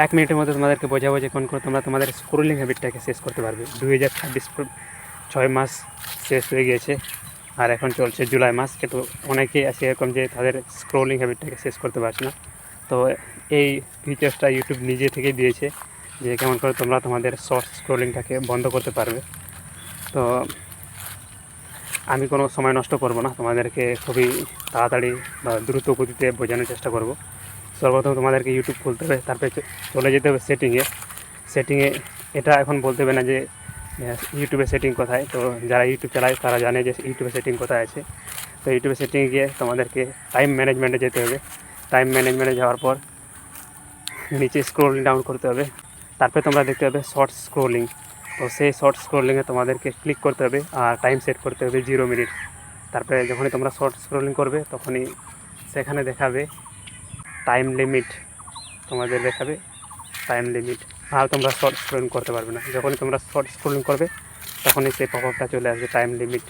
1 মিনিটের মধ্যে তোমাদেরকে বোঝাবো যে কোন করে তোমরা তোমাদের স্ক্রোলিং হ্যাবিটটাকে শেষ করতে পারবে। 2026 6 মাস শেষ হয়ে গিয়েছে আর এখন চলছে জুলাই মাস, কিন্তু অনেকেই আছে এরকম যে তাদের স্ক্রোলিং হ্যাবিটটাকে শেষ করতে পারছে না। তো এই ফিচার্সটা ইউটিউব নিজে থেকেই দিয়েছে যে কেমন করে তোমরা তোমাদের শর্ট স্ক্রোলিংটাকে বন্ধ করতে পারবে। তো আমি কোনো সময় নষ্ট করব না, তোমাদেরকে খুবই তাড়াতাড়ি বা দ্রুত গতিতে বোঝানোর চেষ্টা করব। সর্বপ্রথম তোমাদেরকে ইউটিউব খুলতে হবে, তারপরে চলে যেতে হবে সেটিংয়ে। এটা এখন বলতে হবে না যে ইউটিউবের সেটিং কোথায়, তো যারা ইউটিউব চালায় তারা জানে যে ইউটিউবের সেটিং কোথায় আছে। তো ইউটিউবের সেটিংয়ে গিয়ে তোমাদেরকে টাইম ম্যানেজমেন্টে যেতে হবে। টাইম ম্যানেজমেন্টে যাওয়ার পর নিচে স্ক্রোলিং ডাউন করতে হবে, তারপরে তোমরা দেখতে হবে শর্ট স্ক্রোলিং। তো সেই শর্ট স্ক্রোলিংয়ে তোমাদেরকে ক্লিক করতে হবে আর টাইম সেট করতে হবে 0 মিনিট। তারপরে যখনই তোমরা শর্ট স্ক্রোলিং করবে তখনই সেখানে দেখাবে টাইম লিমিট, তোমাদের দেখাবে টাইম লিমিট, আর তোমরা শর্ট স্ক্রোলিং করতে পারবে না। যখনই তোমরা শর্ট স্ক্রোলিং করবে তখনই সেই পপআপটা চলে আসবে টাইম লিমিট।